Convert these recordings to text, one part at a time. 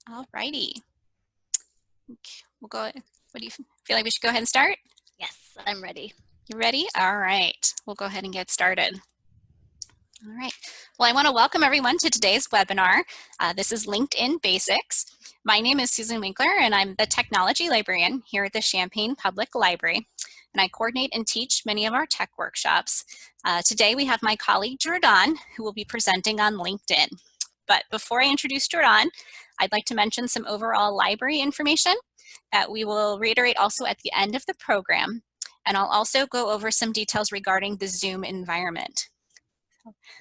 All righty. We'll go. What do you feel like we should go ahead and start? Yes, I'm ready. You ready? All right. We'll go ahead and get started. All right. Well, I want to welcome everyone to today's webinar. This is LinkedIn Basics. My name is Susan Winkler, and I'm the technology librarian here at the Champaign Public Library. And I coordinate and teach many of our tech workshops. Today we have my colleague Jordan, who will be presenting on LinkedIn. But before I introduce Jordan, I'd like to mention some overall library information that we will reiterate also at the end of the program. And I'll also go over some details regarding the Zoom environment.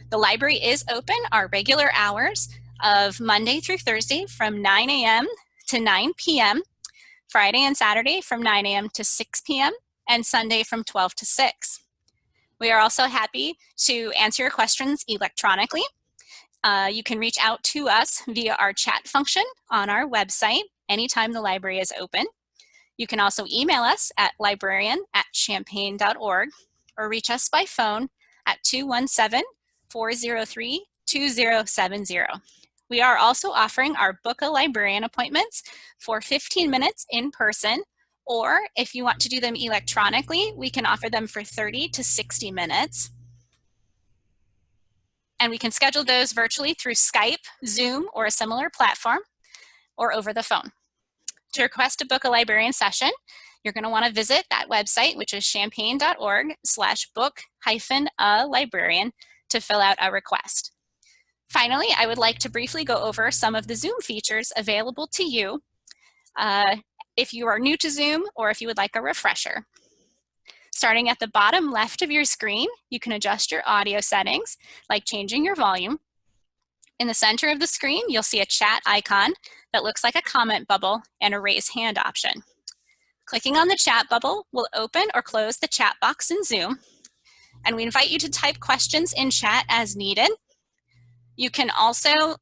The library is open our regular hours of Monday through Thursday from 9 a.m. to 9 p.m., Friday and Saturday from 9 a.m. to 6 p.m., and Sunday from 12 to 6. We are also happy to answer your questions electronically. You can reach out to us via our chat function on our website anytime the library is open. You can also email us at librarian@champaign.org or reach us by phone at 217-403-2070. We are also offering our Book a Librarian appointments for 15 minutes in person, or if you want to do them electronically, we can offer them for 30 to 60 minutes. And we can schedule those virtually through Skype, Zoom, or a similar platform, or over the phone. To request a Book a Librarian session, you're going to want to visit that website, which is champaign.org/book-a-librarian to fill out a request. Finally, I would like to briefly go over some of the Zoom features available to you if you are new to Zoom or if you would like a refresher. Starting at the bottom left of your screen, you can adjust your audio settings, like changing your volume. In the center of the screen, you'll see a chat icon that looks like a comment bubble and a raise hand option. Clicking on the chat bubble will open or close the chat box in Zoom, and we invite you to type questions in chat as needed. You can also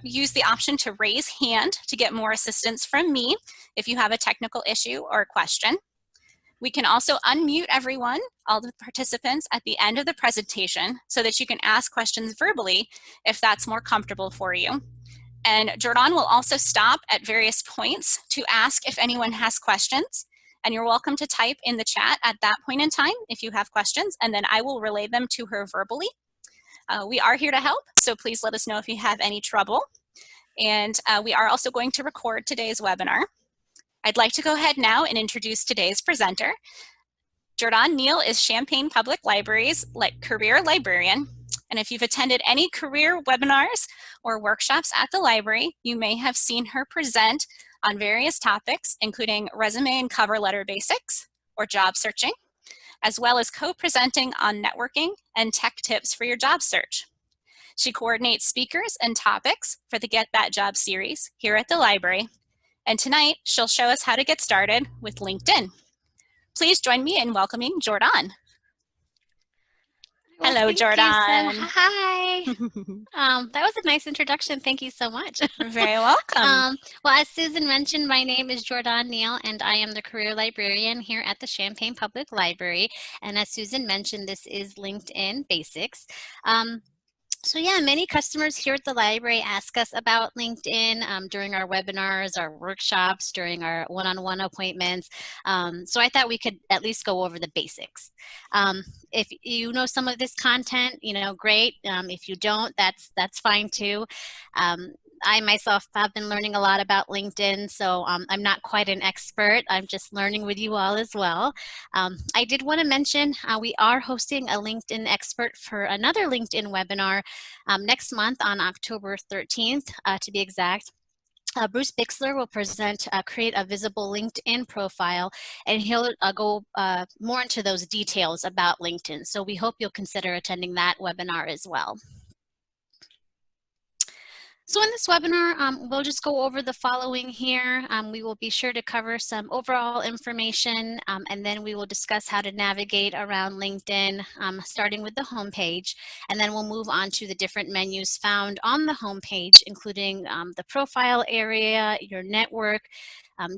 use the option to raise hand to get more assistance from me if you have a technical issue or a question. We can also unmute everyone, all the participants, at the end of the presentation so that you can ask questions verbally if that's more comfortable for you. And Jordan will also stop at various points to ask if anyone has questions. And you're welcome to type in the chat at that point in time if you have questions, and then I will relay them to her verbally. We are here to help, so please let us know if you have any trouble. And we are also going to record today's webinar. I'd like to go ahead now and introduce today's presenter. Jordan Neal is Champaign Public Library's career librarian. And if you've attended any career webinars or workshops at the library, you may have seen her present on various topics, including resume and cover letter basics or job searching, as well as co-presenting on networking and tech tips for your job search. She coordinates speakers and topics for the Get That Job series here at the library. And tonight, she'll show us how to get started with LinkedIn. Please join me in welcoming Jordan. Well, hello, Jordan. Hi. That was a nice introduction. Thank you so much. You're very welcome. Well, as Susan mentioned, my name is Jordan Neal, and I am the career librarian here at the Champaign Public Library. And as Susan mentioned, this is LinkedIn Basics. So yeah, many customers here at the library ask us about LinkedIn during our webinars, our workshops, during our one-on-one appointments. So I thought we could at least go over the basics. If you know some of this content, great. If you don't, that's fine too. I myself have been learning a lot about LinkedIn, so I'm not quite an expert. I'm just learning with you all as well. I did want to mention we are hosting a LinkedIn expert for another LinkedIn webinar next month on October 13th, to be exact. Bruce Bixler will present Create a Visible LinkedIn Profile, and he'll go more into those details about LinkedIn. So we hope you'll consider attending that webinar as well. So in this webinar, we'll just go over the following here. We will be sure to cover some overall information, and then we will discuss how to navigate around LinkedIn, starting with the homepage. And then we'll move on to the different menus found on the homepage, including the profile area, your network,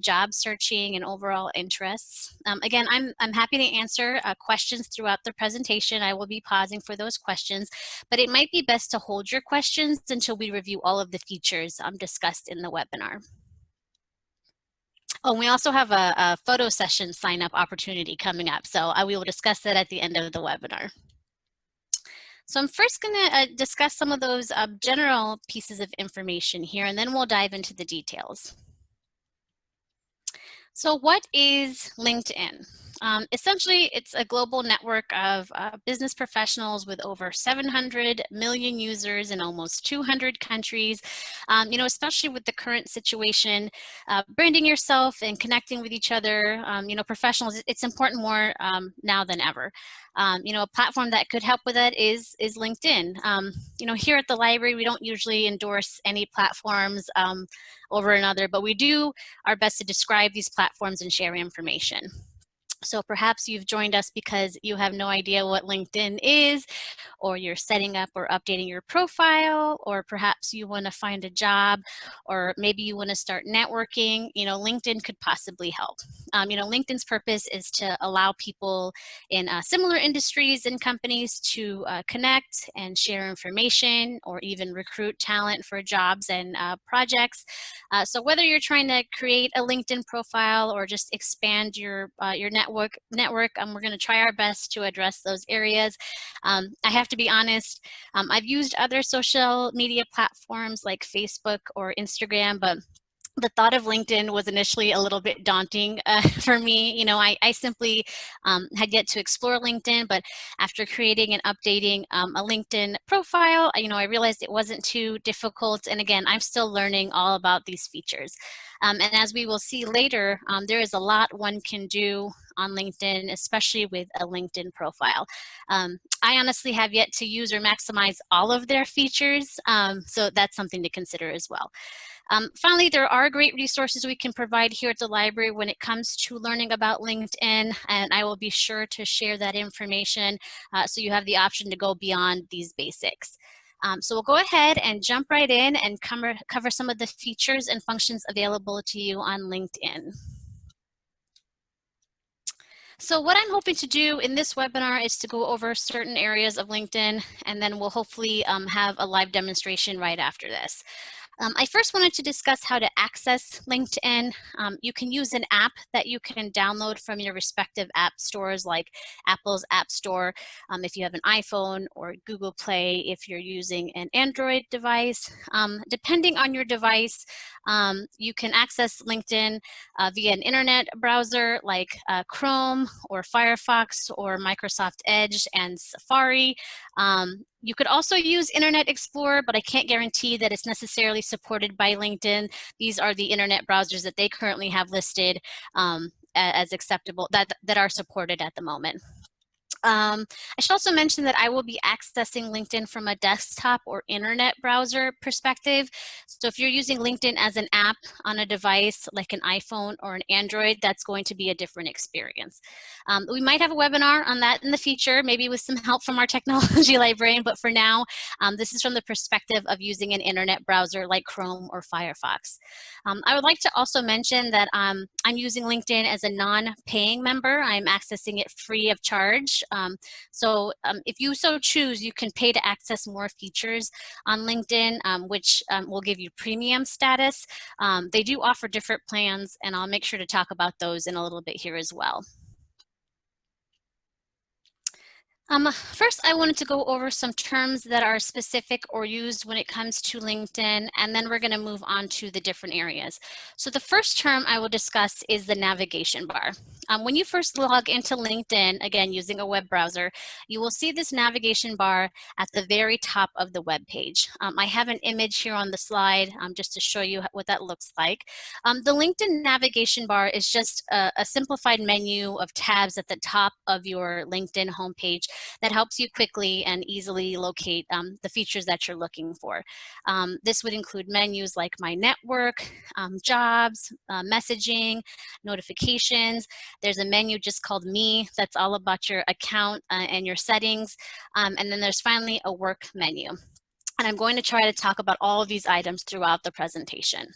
job searching, and overall interests. Again, I'm happy to answer questions throughout the presentation. I will be pausing for those questions, but it might be best to hold your questions until we review all of the features discussed in the webinar. Oh, we also have a photo session sign up opportunity coming up, so we will discuss that at the end of the webinar. So I'm first going to discuss some of those general pieces of information here, and then we'll dive into the details. So what is LinkedIn? Essentially, it's a global network of business professionals with over 700 million users in almost 200 countries. You know, especially with the current situation, branding yourself and connecting with each other, you know, professionals, it's important more now than ever. You know, a platform that could help with that is LinkedIn. You know, here at the library, we don't usually endorse any platforms over another, but we do our best to describe these platforms and share information. So perhaps you've joined us because you have no idea what LinkedIn is, or you're setting up or updating your profile, or perhaps you want to find a job, or maybe you want to start networking. You know, LinkedIn could possibly help. You know, LinkedIn's purpose is to allow people in similar industries and companies to connect and share information, or even recruit talent for jobs and projects. So whether you're trying to create a LinkedIn profile or just expand your network, we're going to try our best to address those areas. I have to be honest, I've used other social media platforms like Facebook or Instagram, but the thought of LinkedIn was initially a little bit daunting for me. You know, I simply had yet to explore LinkedIn, but after creating and updating a LinkedIn profile, you know, I realized it wasn't too difficult. And again, I'm still learning all about these features. And as we will see later, there is a lot one can do on LinkedIn, especially with a LinkedIn profile. I honestly have yet to use or maximize all of their features, so that's something to consider as well. Finally, there are great resources we can provide here at the library when it comes to learning about LinkedIn, and I will be sure to share that information so you have the option to go beyond these basics. So we'll go ahead and jump right in and cover some of the features and functions available to you on LinkedIn. So what I'm hoping to do in this webinar is to go over certain areas of LinkedIn, and then we'll hopefully have a live demonstration right after this. I first wanted to discuss how to access LinkedIn. You can use an app that you can download from your respective app stores, like Apple's App Store if you have an iPhone, or Google Play if you're using an Android device. Depending on your device, you can access LinkedIn via an internet browser like Chrome or Firefox or Microsoft Edge and Safari. You could also use Internet Explorer, but I can't guarantee that it's necessarily supported by LinkedIn. These are the internet browsers that they currently have listed as acceptable, that are supported at the moment. I should also mention that I will be accessing LinkedIn from a desktop or internet browser perspective. So if you're using LinkedIn as an app on a device like an iPhone or an Android, that's going to be a different experience. We might have a webinar on that in the future, maybe with some help from our technology librarian, but for now, this is from the perspective of using an internet browser like Chrome or Firefox. I would like to also mention that I'm using LinkedIn as a non-paying member. I'm accessing it free of charge. So if you so choose, you can pay to access more features on LinkedIn, which will give you premium status. They do offer different plans, and I'll make sure to talk about those in a little bit here as well. First, I wanted to go over some terms that are specific or used when it comes to LinkedIn, and then we're going to move on to the different areas. So the first term I will discuss is the navigation bar. When you first log into LinkedIn, again, using a web browser, you will see this navigation bar at the very top of the web page. I have an image here on the slide just to show you what that looks like. The LinkedIn navigation bar is just a simplified menu of tabs at the top of your LinkedIn homepage that helps you quickly and easily locate the features that you're looking for. This would include menus like My Network, Jobs, Messaging, Notifications. There's a menu just called Me that's all about your account and your settings. And then there's finally a Work menu. And I'm going to try to talk about all of these items throughout the presentation.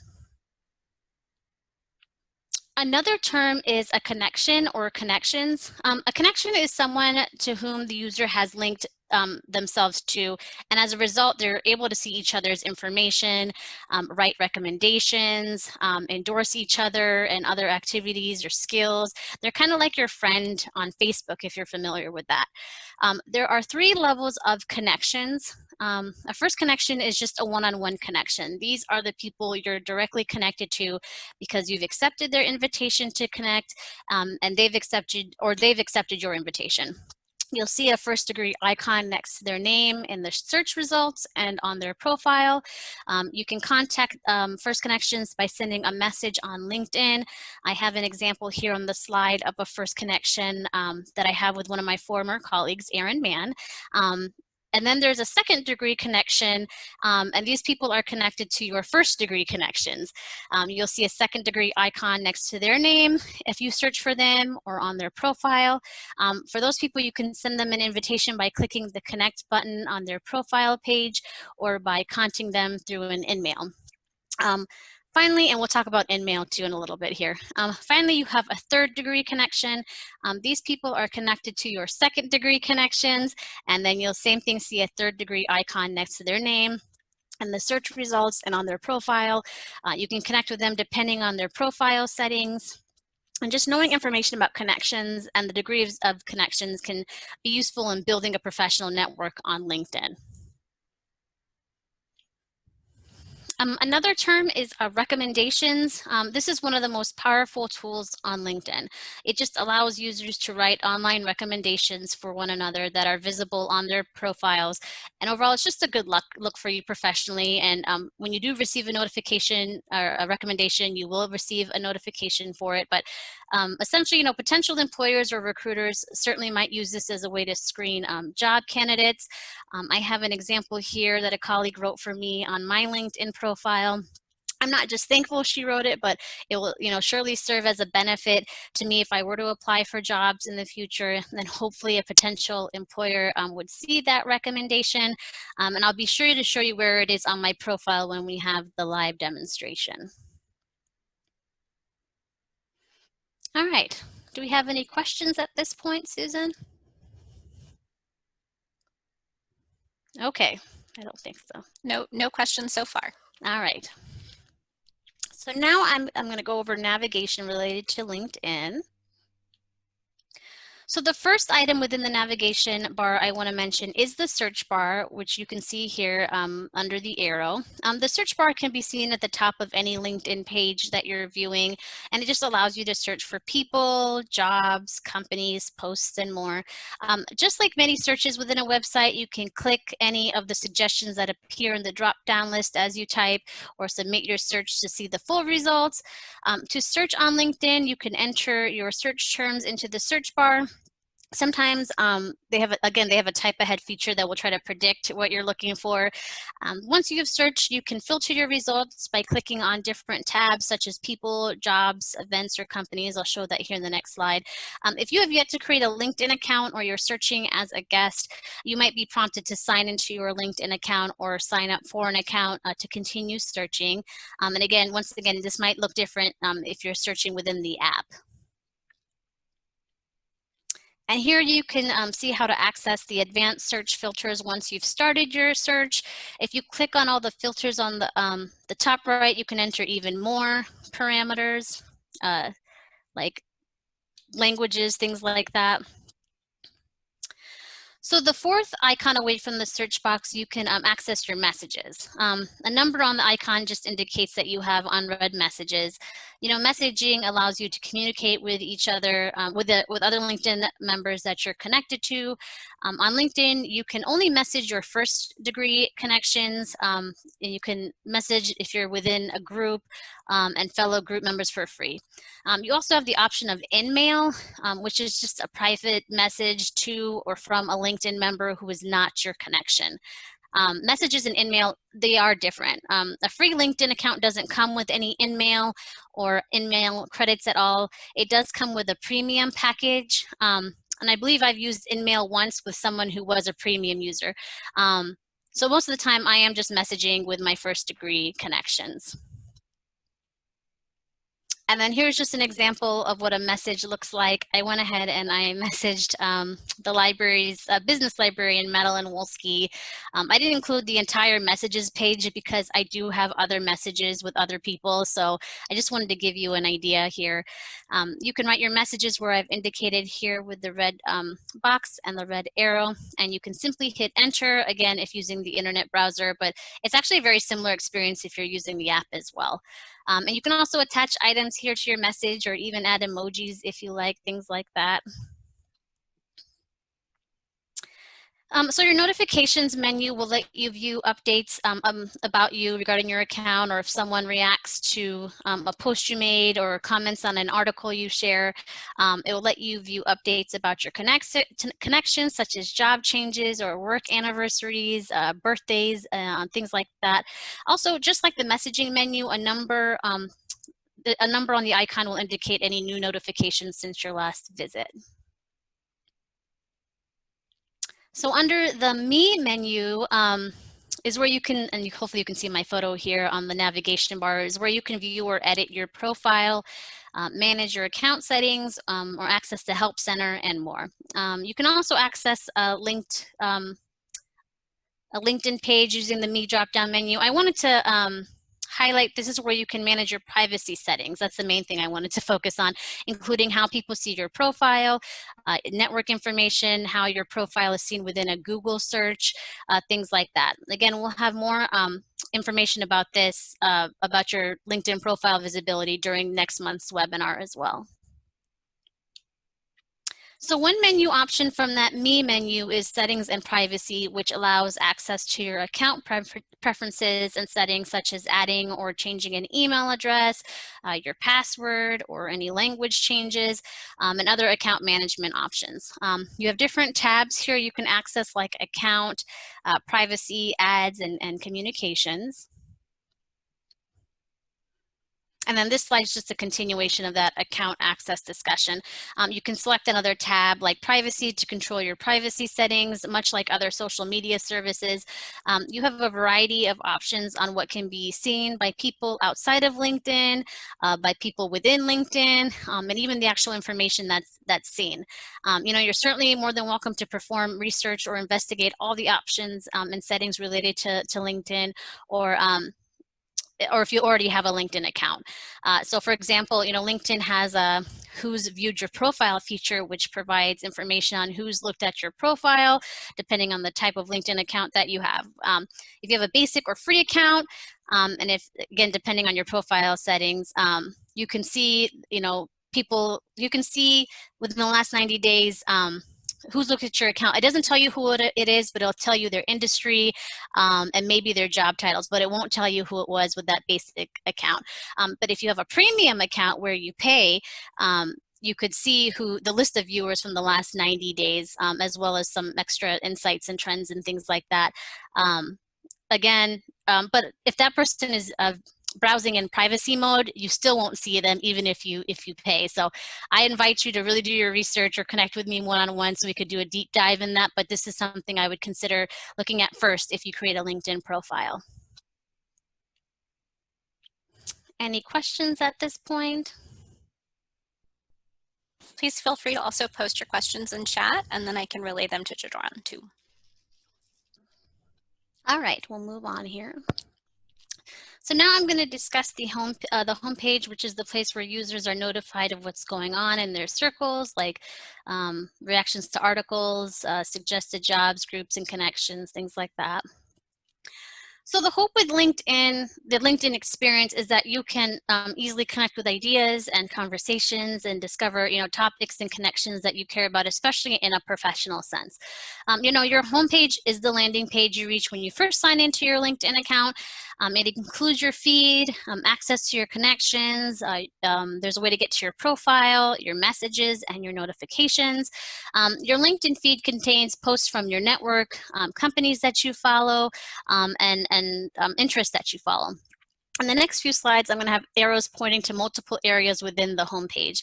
Another term is a connection or connections. A connection is someone to whom the user has linked themselves to, and as a result, they're able to see each other's information, write recommendations, endorse each other and other activities or skills. They're kind of like your friend on Facebook, if you're familiar with that. There are 3 levels of connections. A first connection is just a one-on-one connection. These are the people you're directly connected to because you've accepted their invitation to connect, and they've accepted your invitation. You'll see a first degree icon next to their name in the search results and on their profile. You can contact First Connections by sending a message on LinkedIn. I have an example here on the slide of a first connection that I have with one of my former colleagues, Erin Mann. And then there's a second degree connection, and these people are connected to your first degree connections. You'll see a second degree icon next to their name if you search for them or on their profile. For those people, you can send them an invitation by clicking the connect button on their profile page or by contacting them through an InMail. Finally, and we'll talk about InMail too in a little bit here. Finally, you have a third degree connection. These people are connected to your second degree connections, and then you'll same thing see a third degree icon next to their name and the search results and on their profile. You can connect with them depending on their profile settings. And just knowing information about connections and the degrees of connections can be useful in building a professional network on LinkedIn. Another term is recommendations. This is one of the most powerful tools on LinkedIn. It just allows users to write online recommendations for one another that are visible on their profiles. And overall, it's just a good look for you professionally. And when you do receive a notification or a recommendation, you will receive a notification for it. But essentially, potential employers or recruiters certainly might use this as a way to screen job candidates. I have an example here that a colleague wrote for me on my LinkedIn profile. I'm not just thankful she wrote it, but it will, surely serve as a benefit to me if I were to apply for jobs in the future. And then hopefully a potential employer would see that recommendation. And I'll be sure to show you where it is on my profile when we have the live demonstration. All right. Do we have any questions at this point, Susan? Okay, I don't think so. No questions so far. All right. So now I'm going to go over navigation related to LinkedIn. So the first item within the navigation bar I want to mention is the search bar, which you can see here under the arrow. The search bar can be seen at the top of any LinkedIn page that you're viewing, and it just allows you to search for people, jobs, companies, posts, and more. Just like many searches within a website, you can click any of the suggestions that appear in the drop-down list as you type or submit your search to see the full results. To search on LinkedIn, you can enter your search terms into the search bar. Sometimes they have a type ahead feature that will try to predict what you're looking for. Once you have searched, you can filter your results by clicking on different tabs such as people, jobs, events, or companies. I'll show that here in the next slide. If you have yet to create a LinkedIn account or you're searching as a guest, you might be prompted to sign into your LinkedIn account or sign up for an account to continue searching. And again, once again, this might look different if you're searching within the app. And here you can see how to access the advanced search filters once you've started your search. If you click on all the filters on the top right, you can enter even more parameters, like languages, things like that. So the fourth icon away from the search box, you can access your messages. A number on the icon just indicates that you have unread messages. Messaging allows you to communicate with each other, with other LinkedIn members that you're connected to. On LinkedIn, you can only message your first degree connections, and you can message if you're within a group and fellow group members for free. You also have the option of InMail, which is just a private message to or from a LinkedIn member who is not your connection. Messages in InMail, they are different. A free LinkedIn account doesn't come with any InMail or InMail credits at all. It does come with a premium package. And I believe I've used InMail once with someone who was a premium user. So most of the time I am just messaging with my first degree connections. And then here's just an example of what a message looks like. I went ahead and I messaged the library's business librarian, Madeline Wolski. I didn't include the entire messages page because I do have other messages with other people. So I just wanted to give you an idea here. You can write your messages where I've indicated here with the red box and the red arrow, and you can simply hit enter, again, if using the internet browser, but it's actually a very similar experience if you're using the app as well. And you can also attach items here to your message or even add emojis if you like, things like that. So your notifications menu will let you view updates about you regarding your account, or if someone reacts to a post you made or comments on an article you share. It will let you view updates about your connections, such as job changes or work anniversaries, birthdays, things like that. Also, just like the messaging menu, a number on the icon will indicate any new notifications since your last visit. So under the Me menu is where you can, and hopefully you can see my photo here on the navigation bar, is where you can view or edit your profile, manage your account settings, or access the Help Center and more. You can also access a LinkedIn page using the Me drop-down menu. I wanted to highlight, this is where you can manage your privacy settings. That's the main thing I wanted to focus on, including how people see your profile, network information, how your profile is seen within a Google search, things like that. Again, we'll have more information about this, about your LinkedIn profile visibility during next month's webinar as well. So one menu option from that Me menu is Settings and Privacy, which allows access to your account preferences and settings such as adding or changing an email address, your password, or any language changes, and other account management options. You have different tabs here you can access, like Account, Privacy, Ads, and Communications. And then this slide is just a continuation of that account access discussion. You can select another tab like Privacy to control your privacy settings, much like other social media services. You have a variety of options on what can be seen by people outside of LinkedIn, by people within LinkedIn, and even the actual information that's seen. You know, you're certainly more than welcome to perform research or investigate all the options and settings related to LinkedIn, or if you already have a LinkedIn account. So for example, you know, LinkedIn has a Who's Viewed Your Profile feature, which provides information on who's looked at your profile, depending on the type of LinkedIn account that you have. If you have a basic or free account, and if, again, depending on your profile settings, you can see, you know, you can see within the last 90 days, who's looked at your account. It doesn't tell you who it is, but it'll tell you their industry and maybe their job titles, but it won't tell you who it was with that basic account. But if you have a premium account where you pay, you could see the list of viewers from the last 90 days, as well as some extra insights and trends and things like that. But if that person is browsing in privacy mode, you still won't see them even if you pay. So I invite you to really do your research or connect with me one-on-one so we could do a deep dive in that, but this is something I would consider looking at first if you create a LinkedIn profile. Any questions at this point? Please feel free to also post your questions in chat, and then I can relay them to Jadron too. All right, we'll move on here. So now I'm going to discuss the home page, which is the place where users are notified of what's going on in their circles, like reactions to articles, suggested jobs, groups, and connections, things like that. So the hope with LinkedIn, the LinkedIn experience, is that you can easily connect with ideas and conversations and discover, you know, topics and connections that you care about, especially in a professional sense. You know, your homepage is the landing page you reach when you first sign into your LinkedIn account. It includes your feed, access to your connections. There's a way to get to your profile, your messages, and your notifications. Your LinkedIn feed contains posts from your network, companies that you follow, and interests that you follow. On the next few slides, I'm going to have arrows pointing to multiple areas within the homepage.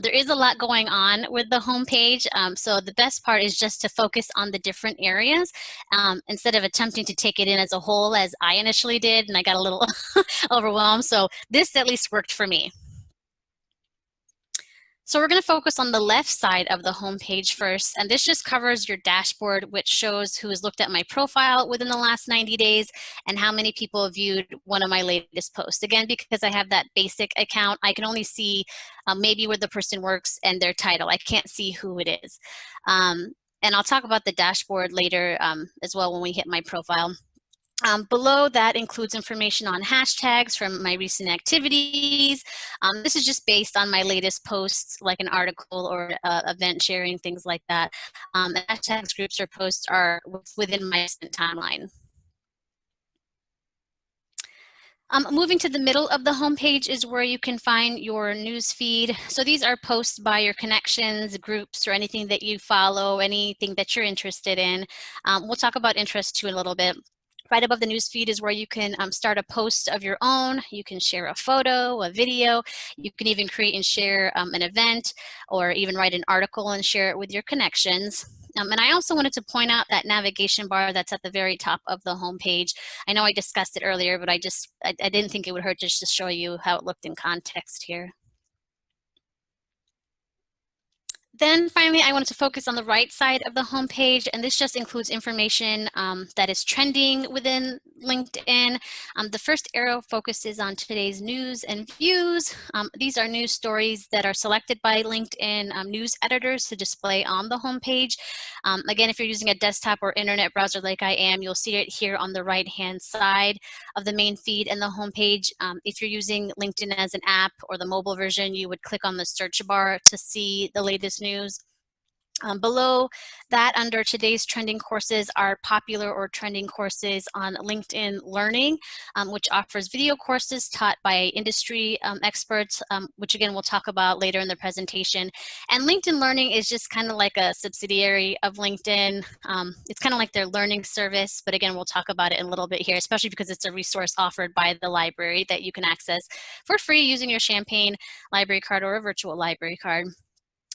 There is a lot going on with the homepage, so the best part is just to focus on the different areas instead of attempting to take it in as a whole, as I initially did, and I got a little overwhelmed. So this at least worked for me. So we're going to focus on the left side of the homepage first, and this just covers your dashboard, which shows who has looked at my profile within the last 90 days and how many people have viewed one of my latest posts. Again, because I have that basic account, I can only see maybe where the person works and their title. I can't see who it is. And I'll talk about the dashboard later as well when we hit my profile. Below that includes information on hashtags from my recent activities. This is just based on my latest posts, like an article or event sharing, things like that. Hashtags, groups, or posts are within my recent timeline. Moving to the middle of the homepage is where you can find your news feed. So these are posts by your connections, groups, or anything that you follow, anything that you're interested in. We'll talk about interest too in a little bit. Right above the news feed is where you can start a post of your own. You can share a photo, a video. You can even create and share an event, or even write an article and share it with your connections. And I also wanted to point out that navigation bar that's at the very top of the homepage. I know I discussed it earlier, but I didn't think it would hurt just to show you how it looked in context here. Then finally, I wanted to focus on the right side of the homepage, and this just includes information that is trending within LinkedIn. The first arrow focuses on today's news and views. These are news stories that are selected by LinkedIn news editors to display on the homepage. Again, if you're using a desktop or internet browser like I am, you'll see it here on the right-hand side of the main feed and the homepage. If you're using LinkedIn as an app or the mobile version, you would click on the search bar to see the latest news. Below that, under today's trending courses, are popular or trending courses on LinkedIn Learning, which offers video courses taught by industry experts, which again we'll talk about later in the presentation. And LinkedIn Learning is just kind of like a subsidiary of LinkedIn. It's kind of like their learning service, but again we'll talk about it in a little bit here, especially because it's a resource offered by the library that you can access for free using your Champaign library card or a virtual library card.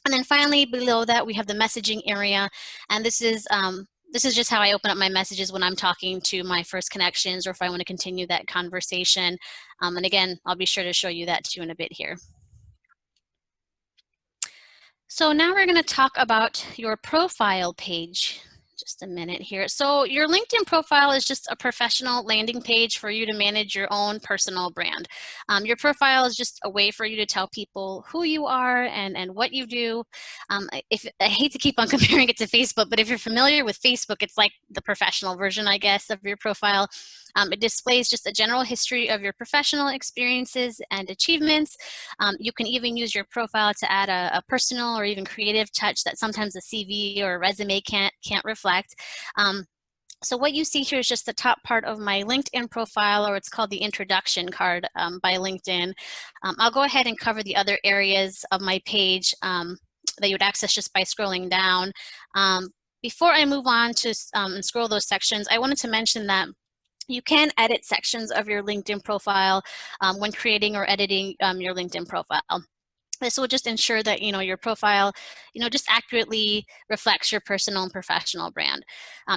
And then finally, below that, we have the messaging area. And this is just how I open up my messages when I'm talking to my first connections or if I want to continue that conversation. And again, I'll be sure to show you that too in a bit here. So now we're going to talk about your profile page. Just a minute here. So your LinkedIn profile is just a professional landing page for you to manage your own personal brand. Your profile is just a way for you to tell people who you are and what you do. I hate to keep on comparing it to Facebook, but if you're familiar with Facebook, it's like the professional version, I guess, of your profile. It displays just a general history of your professional experiences and achievements. You can even use your profile to add a personal or even creative touch that sometimes a CV or a resume can't reflect. So what you see here is just the top part of my LinkedIn profile, or it's called the introduction card by LinkedIn. I'll go ahead and cover the other areas of my page that you would access just by scrolling down. Before I move on to scroll those sections, I wanted to mention that you can edit sections of your LinkedIn profile when creating or editing your LinkedIn profile. This will just ensure that your profile just accurately reflects your personal and professional brand.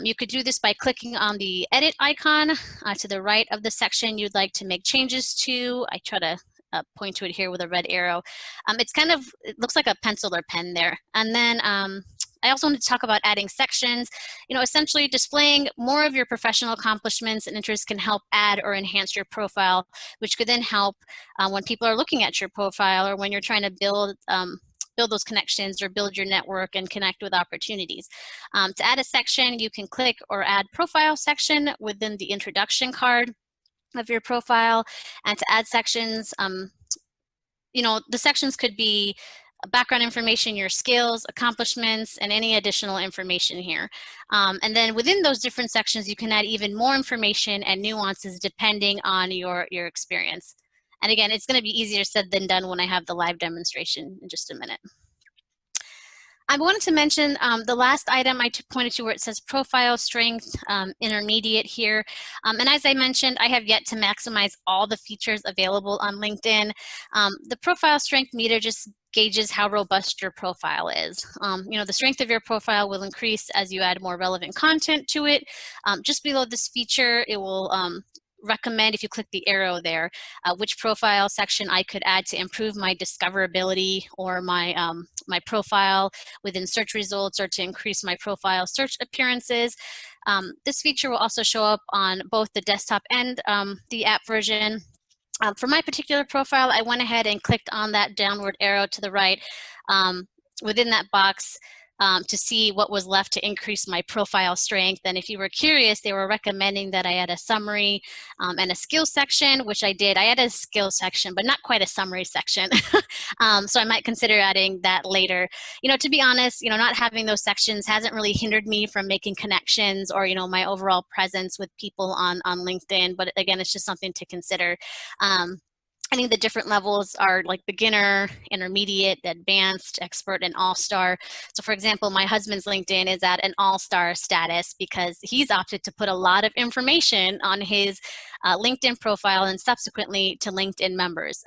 You could do this by clicking on the edit icon to the right of the section you'd like to make changes to. I try to point to it here with a red arrow. It looks like a pencil or pen there. And then I also wanted to talk about adding sections. Essentially displaying more of your professional accomplishments and interests can help add or enhance your profile, which could then help when people are looking at your profile or when you're trying to build those connections or build your network and connect with opportunities. To add a section, you can click or add profile section within the introduction card of your profile. And to add sections, the sections could be background information, your skills, accomplishments, and any additional information here. And then within those different sections, you can add even more information and nuances depending on your experience. And again, it's going to be easier said than done when I have the live demonstration in just a minute. I wanted to mention the last item I pointed to where it says profile strength intermediate here. And as I mentioned, I have yet to maximize all the features available on LinkedIn. The profile strength meter just gauges how robust your profile is. The strength of your profile will increase as you add more relevant content to it. Just below this feature, it will recommend, if you click the arrow there, which profile section I could add to improve my discoverability or my, my profile within search results, or to increase my profile search appearances. This feature will also show up on both the desktop and the app version. For my particular profile, I went ahead and clicked on that downward arrow to the right within that box to see what was left to increase my profile strength. And if you were curious, they were recommending that I add a summary and a skills section, which I did. I added a skills section, but not quite a summary section. So I might consider adding that later. You know, to be honest, you know, not having those sections hasn't really hindered me from making connections or, you know, my overall presence with people on LinkedIn. But again, it's just something to consider. I think the different levels are like beginner, intermediate, advanced, expert, and all-star. So for example, my husband's LinkedIn is at an all-star status because he's opted to put a lot of information on his LinkedIn profile and subsequently to LinkedIn members.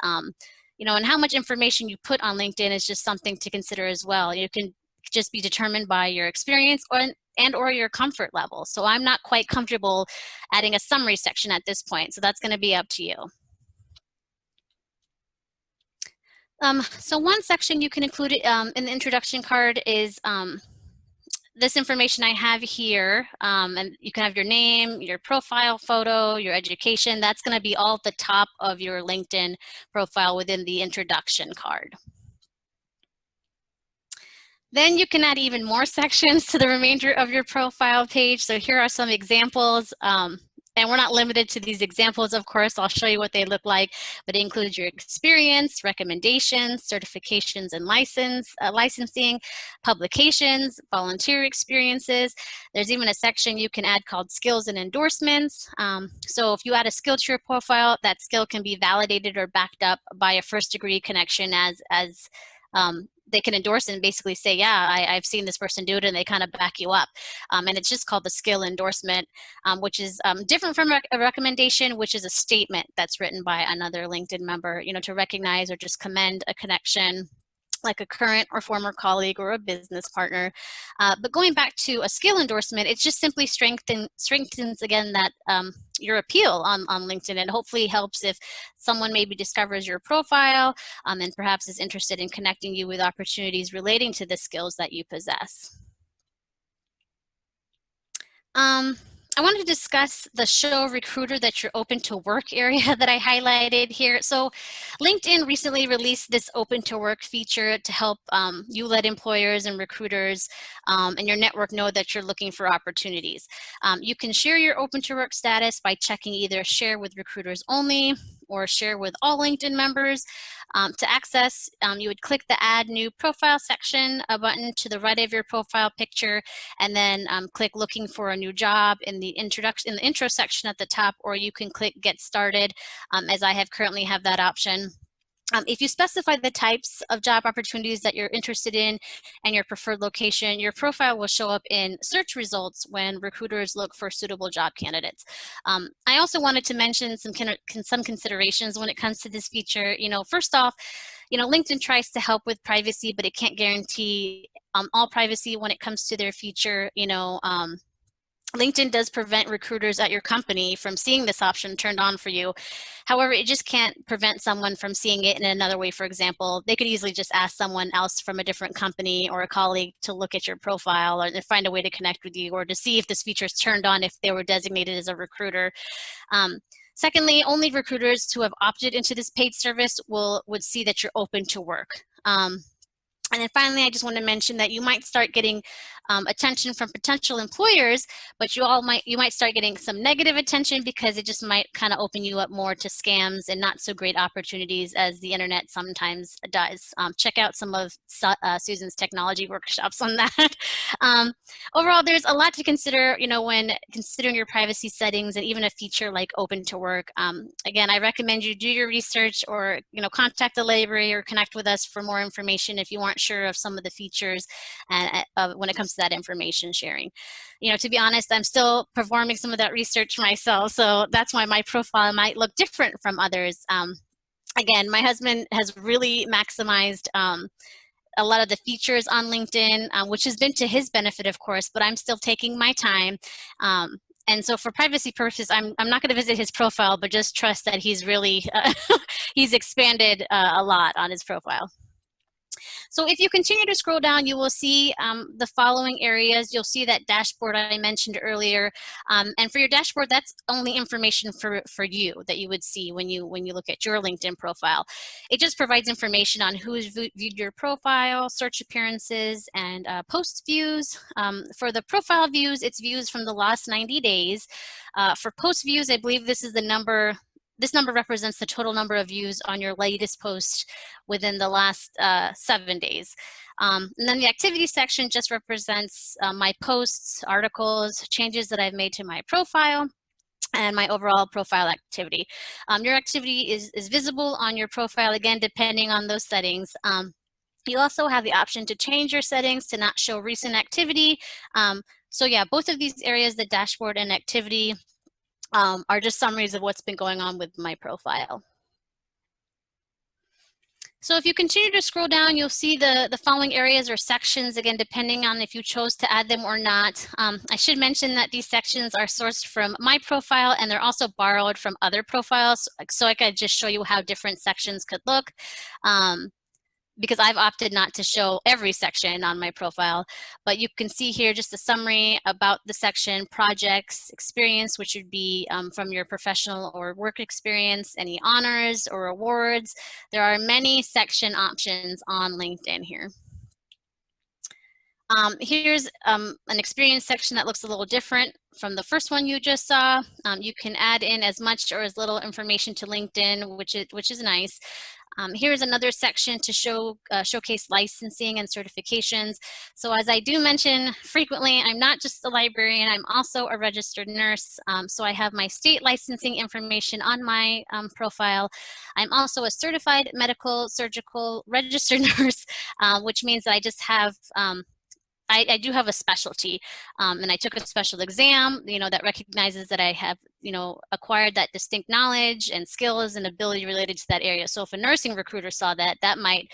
You know, and how much information you put on LinkedIn is just something to consider as well. You can just be determined by your experience or your comfort level. So I'm not quite comfortable adding a summary section at this point. So that's going to be up to you. So one section you can include in the introduction card is this information I have here, and you can have your name, your profile photo, your education. That's going to be all at the top of your LinkedIn profile within the introduction card. Then you can add even more sections to the remainder of your profile page. So here are some examples. And we're not limited to these examples, of course. I'll show you what they look like, but it includes your experience, recommendations, certifications and licensing, publications, volunteer experiences. There's even a section you can add called skills and endorsements. So if you add a skill to your profile, that skill can be validated or backed up by a first degree connection as they can endorse and basically say, yeah, I've seen this person do it, and they kind of back you up. And it's just called the skill endorsement, which is different from a recommendation, which is a statement that's written by another LinkedIn member, you know, to recognize or just commend a connection, like a current or former colleague or a business partner. But going back to a skill endorsement, it just simply strengthens again that your appeal on LinkedIn, and hopefully helps if someone maybe discovers your profile and perhaps is interested in connecting you with opportunities relating to the skills that you possess. I wanted to discuss the show recruiter that you're open to work area that I highlighted here. So LinkedIn recently released this open to work feature to help you let employers and recruiters and your network know that you're looking for opportunities. You can share your open to work status by checking either share with recruiters only or share with all LinkedIn members. To access, you would click the add new profile section, a button to the right of your profile picture, and then click looking for a new job in the intro section at the top, or you can click get started, as I currently have that option. If you specify the types of job opportunities that you're interested in and your preferred location, your profile will show up in search results when recruiters look for suitable job candidates. I also wanted to mention some considerations when it comes to this feature. You know, first off, you know, LinkedIn tries to help with privacy, but it can't guarantee all privacy when it comes to their feature. You know, LinkedIn does prevent recruiters at your company from seeing this option turned on for you. However, it just can't prevent someone from seeing it in another way. For example, they could easily just ask someone else from a different company or a colleague to look at your profile or to find a way to connect with you or to see if this feature is turned on if they were designated as a recruiter. Secondly, only recruiters who have opted into this paid service would see that you're open to work. And then finally, I just want to mention that you might start getting attention from potential employers, but you might start getting some negative attention because it just might kind of open you up more to scams and not so great opportunities as the internet sometimes does. Check out some of Susan's technology workshops on that. Overall, there's a lot to consider, you know, when considering your privacy settings and even a feature like open to work. Again, I recommend you do your research or, you know, contact the library or connect with us for more information if you aren't sure of some of the features and when it comes to that information sharing. You know, to be honest, I'm still performing some of that research myself, so that's why my profile might look different from others. Again, my husband has really maximized a lot of the features on LinkedIn, which has been to his benefit, of course, but I'm still taking my time And so for privacy purposes, I'm not going to visit his profile, but just trust that he's really, he's expanded a lot on his profile. So if you continue to scroll down, you will see the following areas. You'll see that dashboard I mentioned earlier. And for your dashboard, that's only information for you that you would see when you look at your LinkedIn profile. It just provides information on who's viewed your profile, search appearances, and post views. For the profile views, it's views from the last 90 days. For post views, I believe this is the number. This number represents the total number of views on your latest post within the last 7 days. And then the activity section just represents my posts, articles, changes that I've made to my profile, and my overall profile activity. Your activity is visible on your profile, again, depending on those settings. You also have the option to change your settings to not show recent activity. So yeah, both of these areas, the dashboard and activity, are just summaries of what's been going on with my profile. So if you continue to scroll down, you'll see the following areas or sections, again, depending on if you chose to add them or not. I should mention that these sections are sourced from my profile, and they're also borrowed from other profiles. So I could just show you how different sections could look. Because I've opted not to show every section on my profile, but you can see here just a summary about the section, projects, experience, which would be from your professional or work experience, any honors or awards. There are many section options on LinkedIn here. Here's an experience section that looks a little different from the first one you just saw. You can add in as much or as little information to LinkedIn, which is nice. Here's another section to showcase licensing and certifications. So as I do mention frequently, I'm not just a librarian, I'm also a registered nurse. So I have my state licensing information on my profile. I'm also a certified medical surgical registered nurse, which means that I just have I do have a specialty, and I took a special exam, that recognizes that I have, acquired that distinct knowledge and skills and ability related to that area. So if a nursing recruiter saw that, that might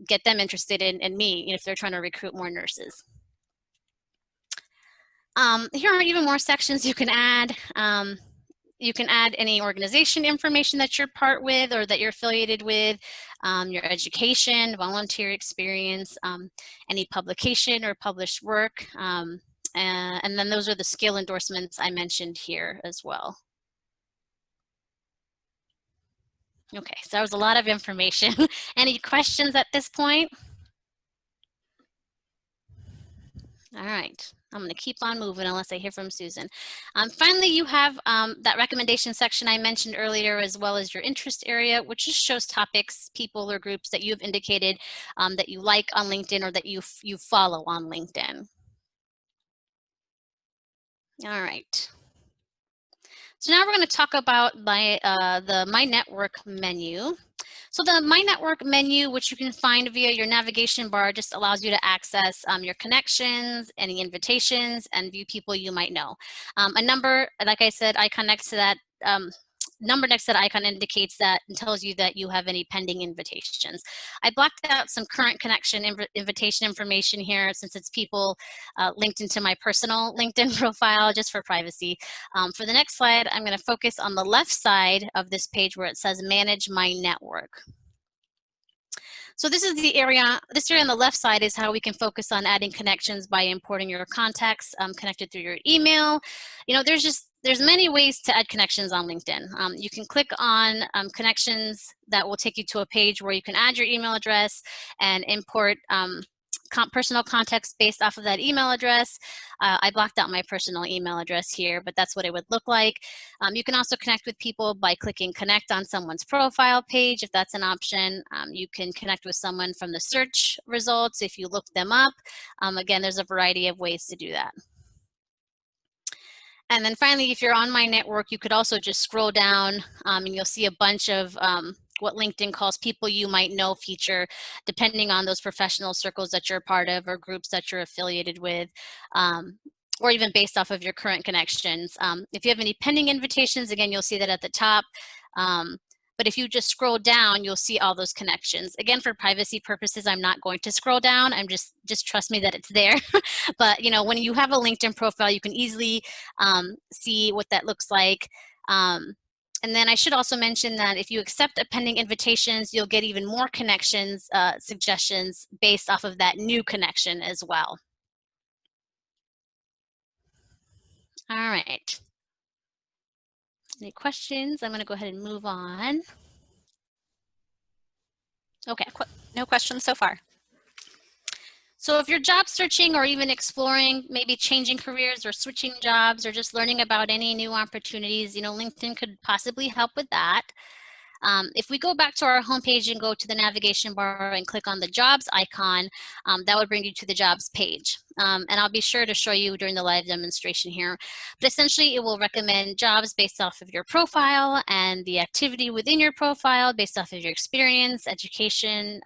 get them interested in me, if they're trying to recruit more nurses. Here are even more sections you can add. You can add any organization information that you're part with or that you're affiliated with, your education, volunteer experience, any publication or published work, and then those are the skill endorsements I mentioned here as well. Okay, so that was a lot of information. Any questions at this point? All right, I'm going to keep on moving unless I hear from Susan. Finally, you have that recommendation section I mentioned earlier, as well as your interest area, which just shows topics, people, or groups that you've indicated that you like on LinkedIn or that you follow on LinkedIn. All right. So now we're going to talk about the My Network menu. So the My Network menu, which you can find via your navigation bar, just allows you to access your connections, any invitations, and view people you might know. A number, like I said, icon next to that, number next to that icon indicates that and tells you that you have any pending invitations. I blocked out some current connection invitation information here since it's people linked into my personal LinkedIn profile just for privacy. For the next slide, I'm going to focus on the left side of this page where it says Manage My Network. So this is the area, this area on the left side is how we can focus on adding connections by importing your contacts connected through your email. There's many ways to add connections on LinkedIn. You can click on connections that will take you to a page where you can add your email address and import personal contacts based off of that email address. I blocked out my personal email address here, but that's what it would look like. You can also connect with people by clicking connect on someone's profile page, if that's an option. You can connect with someone from the search results if you look them up. Again, there's a variety of ways to do that. And then finally, if you're on My Network, you could also just scroll down and you'll see a bunch of what LinkedIn calls people you might know feature, depending on those professional circles that you're part of or groups that you're affiliated with, or even based off of your current connections. If you have any pending invitations, again, you'll see that at the top. But if you just scroll down, you'll see all those connections. Again, for privacy purposes, I'm not going to scroll down. I'm just trust me that it's there. But you know, when you have a LinkedIn profile, you can easily see what that looks like. And then I should also mention that if you accept pending invitations, you'll get even more connections, suggestions based off of that new connection as well. All right. Any questions? I'm going to go ahead and move on. Okay. No questions so far. So if you're job searching or even exploring maybe changing careers or switching jobs or just learning about any new opportunities, you know, LinkedIn could possibly help with that. If we go back to our homepage and go to the navigation bar and click on the jobs icon, that would bring you to the jobs page. And I'll be sure to show you during the live demonstration here. But essentially, it will recommend jobs based off of your profile and the activity within your profile based off of your experience, education,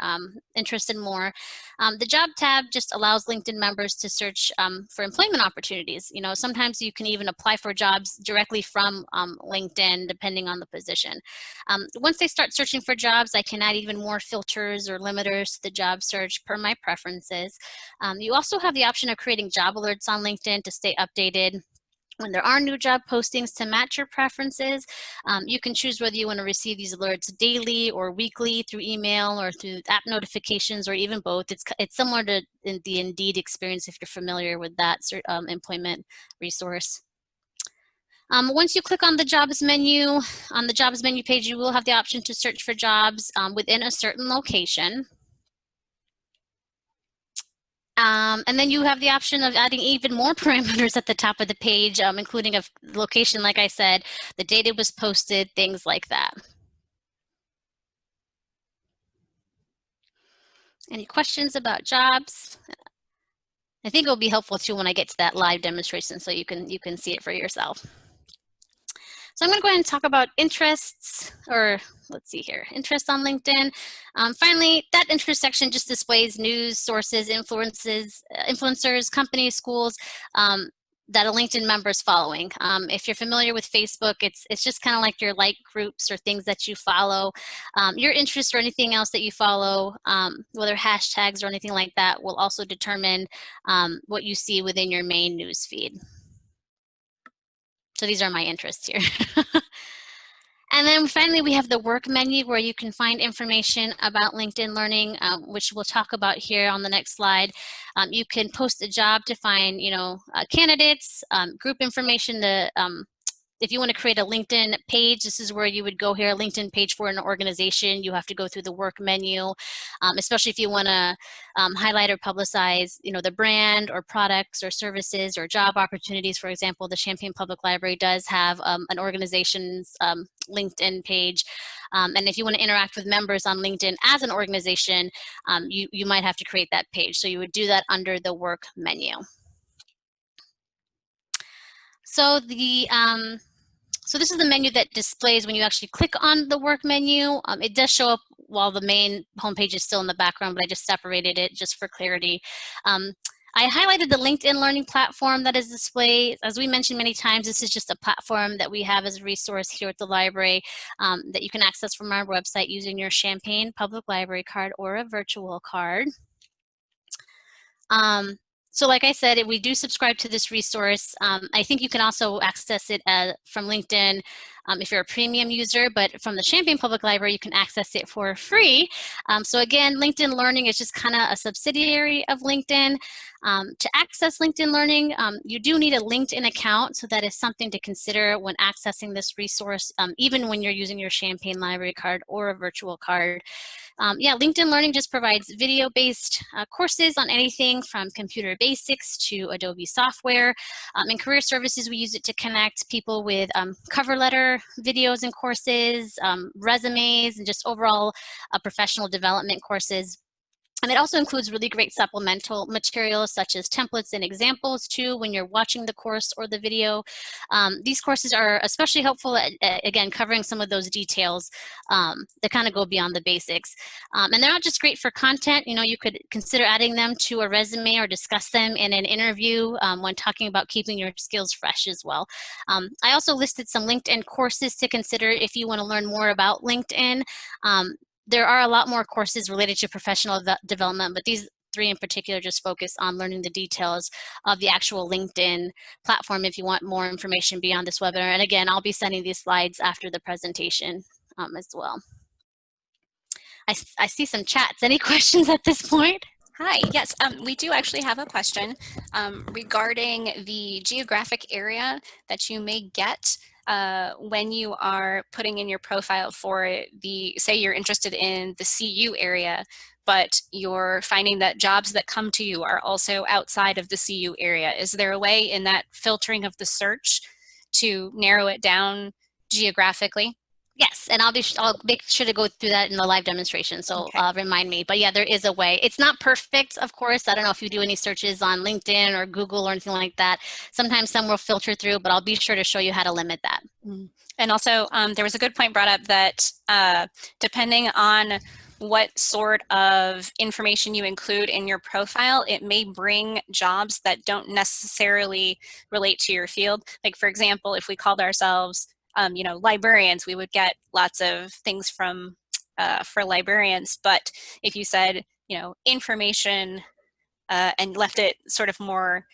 interest, and more. The job tab just allows LinkedIn members to search for employment opportunities. You know, sometimes you can even apply for jobs directly from LinkedIn, depending on the position. Once they start searching for jobs, I can add even more filters or limiters to the job search per my preferences. You also have the option of creating job alerts on LinkedIn to stay updated when there are new job postings to match your preferences. You can choose whether you want to receive these alerts daily or weekly through email or through app notifications or even both. It's similar to the Indeed experience if you're familiar with that employment resource. Once you click on the jobs menu, on the jobs menu page, you will have the option to search for jobs within a certain location. And then you have the option of adding even more parameters at the top of the page, including a location, like I said, the date it was posted, things like that. Any questions about jobs? I think it'll be helpful too when I get to that live demonstration so you can see it for yourself. So I'm going to go ahead and talk about interests, or let's see here, interests on LinkedIn. Finally, that interest section just displays news, sources, influencers, companies, schools that a LinkedIn member is following. If you're familiar with Facebook, it's just kind of like your like groups or things that you follow. Your interests or anything else that you follow, whether hashtags or anything like that, will also determine what you see within your main news feed. So these are my interests here. And then finally, we have the work menu where you can find information about LinkedIn Learning, which we'll talk about here on the next slide. You can post a job to find, candidates, group information to, if you want to create a LinkedIn page, this is where you would go here, a LinkedIn page for an organization. You have to go through the work menu, especially if you want to highlight or publicize, the brand or products or services or job opportunities. For example, the Champaign Public Library does have an organization's LinkedIn page. And if you want to interact with members on LinkedIn as an organization, you might have to create that page. So you would do that under the work menu. So so this is the menu that displays when you actually click on the work menu. It does show up while the main homepage is still in the background, but I just separated it just for clarity. I highlighted the LinkedIn Learning platform that is displayed. As we mentioned many times, this is just a platform that we have as a resource here at the library that you can access from our website using your Champaign Public Library card or a virtual card. So like I said, we do subscribe to this resource. I think you can also access it from LinkedIn if you're a premium user, but from the Champaign Public Library, you can access it for free. So again, LinkedIn Learning is just kind of a subsidiary of LinkedIn. To access LinkedIn Learning, you do need a LinkedIn account, so that is something to consider when accessing this resource, even when you're using your Champaign Library card or a virtual card. Yeah, LinkedIn Learning just provides video-based courses on anything from computer basics to Adobe software. In career services, we use it to connect people with cover letter videos and courses, resumes, and just overall professional development courses. And it also includes really great supplemental materials such as templates and examples too when you're watching the course or the video. These courses are especially helpful at, again, covering some of those details that kind of go beyond the basics. And they're not just great for content. You know, you could consider adding them to a resume or discuss them in an interview when talking about keeping your skills fresh as well. I also listed some LinkedIn courses to consider if you want to learn more about LinkedIn. There are a lot more courses related to professional development, but these 3 in particular just focus on learning the details of the actual LinkedIn platform if you want more information beyond this webinar. And again, I'll be sending these slides after the presentation as well. I see some chats. Any questions at this point? Hi, yes, we do actually have a question regarding the geographic area that you may get when you are putting in your profile for the, say you're interested in the CU area, but you're finding that jobs that come to you are also outside of the CU area. Is there a way in that filtering of the search to narrow it down geographically? Yes, and I'll make sure to go through that in the live demonstration, so Okay. Remind me. But yeah, there is a way. It's not perfect, of course. I don't know if you do any searches on LinkedIn or Google or anything like that. Sometimes some will filter through, but I'll be sure to show you how to limit that. And also, there was a good point brought up that depending on what sort of information you include in your profile, it may bring jobs that don't necessarily relate to your field. Like, for example, if we called ourselves you know, librarians, we would get lots of things from for librarians. But if you said, you know, information and left it sort of more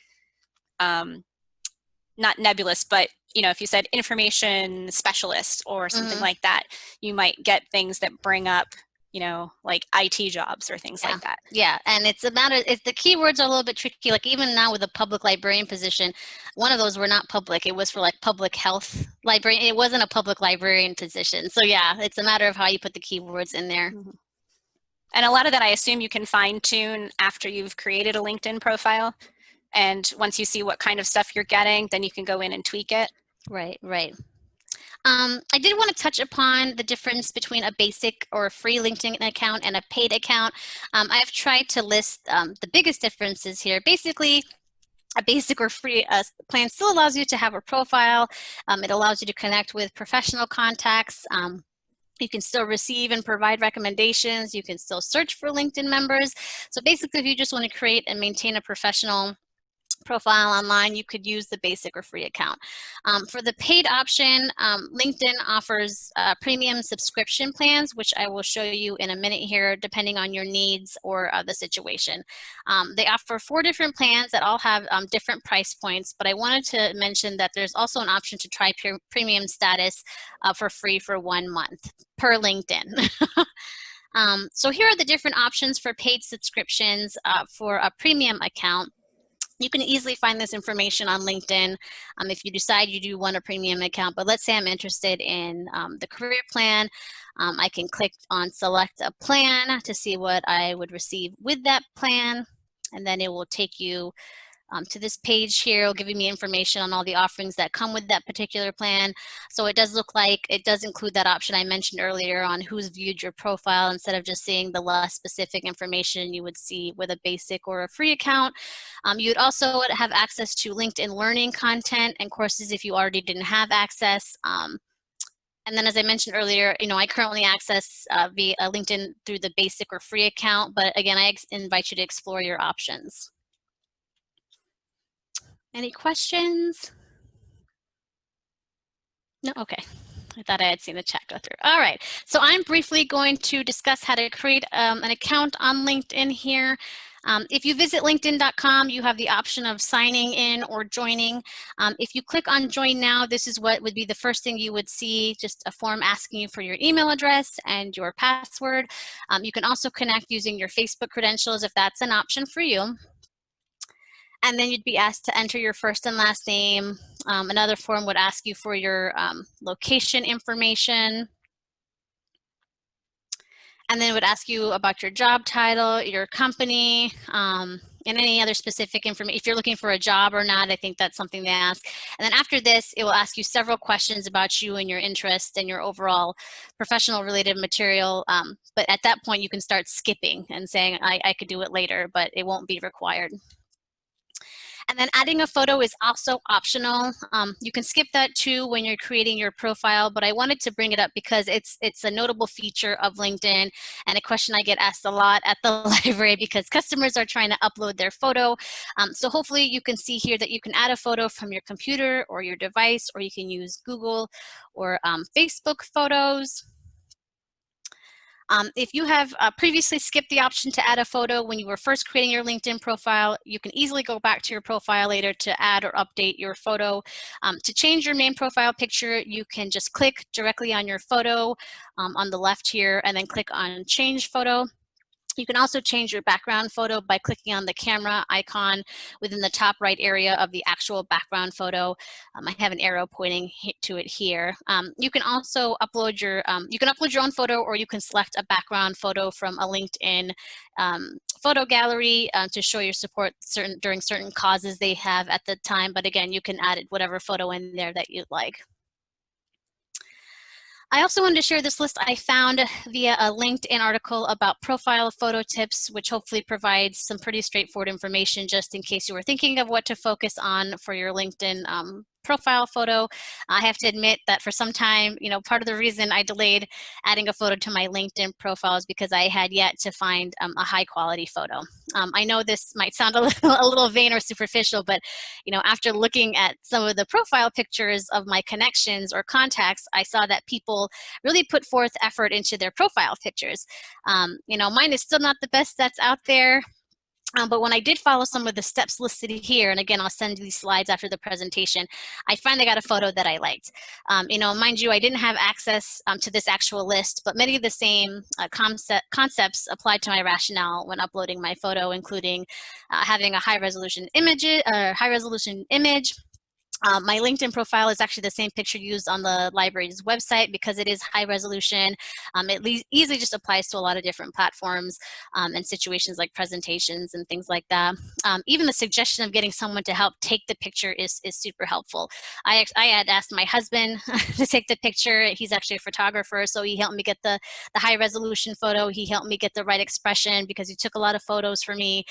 not nebulous, but you know, if you said information specialist or something like that, you might get things that bring up, you know, like IT jobs or things like that. Yeah, and it's a matter, if the keywords are a little bit tricky, like even now with a public librarian position, one of those were not public. It was for like public health librarian. It wasn't a public librarian position. So yeah, it's a matter of how you put the keywords in there. And a lot of that, I assume you can fine tune after you've created a LinkedIn profile. And once you see what kind of stuff you're getting, then you can go in and tweak it. Right, right. I did want to touch upon the difference between a basic or a free LinkedIn account and a paid account. I've tried to list the biggest differences here. Basically, a basic or free plan still allows you to have a profile. It allows you to connect with professional contacts. You can still receive and provide recommendations. You can still search for LinkedIn members. So basically, if you just want to create and maintain a professional profile online, you could use the basic or free account. For the paid option, LinkedIn offers premium subscription plans, which I will show you in a minute here, depending on your needs or the situation. They offer 4 different plans that all have different price points, but I wanted to mention that there's also an option to try premium status for free for 1 month per LinkedIn. So here are the different options for paid subscriptions for a premium account. You can easily find this information on LinkedIn if you decide you do want a premium account. But let's say I'm interested in the career plan. I can click on select a plan to see what I would receive with that plan. And then it will take you to this page here. It'll give me information on all the offerings that come with that particular plan. So it does look like it does include that option I mentioned earlier on who's viewed your profile, instead of just seeing the less specific information you would see with a basic or a free account. You'd also have access to LinkedIn learning content and courses if you already didn't have access. And then, as I mentioned earlier, you know, I currently access via LinkedIn through the basic or free account, but again, I invite you to explore your options. Any questions? No, okay. I thought I had seen the chat go through. All right, so I'm briefly going to discuss how to create an account on LinkedIn here. If you visit linkedin.com, you have the option of signing in or joining. If you click on join now, this is what would be the first thing you would see, just a form asking you for your email address and your password. You can also connect using your Facebook credentials if that's an option for you. And then you'd be asked to enter your first and last name. Another form would ask you for your location information. And then it would ask you about your job title, your company, any other specific information. If you're looking for a job or not, I think that's something they ask. And then after this, it will ask you several questions about you and your interests and your overall professional related material. But at that point, you can start skipping and saying, I could do it later, but it won't be required. And then adding a photo is also optional. You can skip that too when you're creating your profile, but I wanted to bring it up because it's a notable feature of LinkedIn and a question I get asked a lot at the library because customers are trying to upload their photo. So hopefully you can see here that you can add a photo from your computer or your device, or you can use Google or Facebook photos. If you have previously skipped the option to add a photo when you were first creating your LinkedIn profile, you can easily go back to your profile later to add or update your photo. To change your main profile picture, you can just click directly on your photo on the left here and then click on Change Photo. You can also change your background photo by clicking on the camera icon within the top right area of the actual background photo. I have an arrow pointing to it here. You can also upload your own photo, or you can select a background photo from a LinkedIn photo gallery to show your support during certain causes they have at the time. But again, you can add whatever photo in there that you'd like. I also wanted to share this list I found via a LinkedIn article about profile photo tips, which hopefully provides some pretty straightforward information just in case you were thinking of what to focus on for your LinkedIn profile photo. I have to admit that for some time, part of the reason I delayed adding a photo to my LinkedIn profile is because I had yet to find a high quality photo. I know this might sound a little vain or superficial, but after looking at some of the profile pictures of my connections or contacts, I saw that people really put forth effort into their profile pictures. Mine is still not the best that's out there. But when I did follow some of the steps listed here, and again, I'll send you these slides after the presentation, I finally got a photo that I liked. Mind you, I didn't have access to this actual list, but many of the same concepts applied to my rationale when uploading my photo, including having a high resolution image. My LinkedIn profile is actually the same picture used on the library's website because it is high resolution. It easily just applies to a lot of different platforms and situations like presentations and things like that. Even the suggestion of getting someone to help take the picture is super helpful. I had asked my husband to take the picture. He's actually a photographer, so he helped me get the high resolution photo. He helped me get the right expression because he took a lot of photos for me.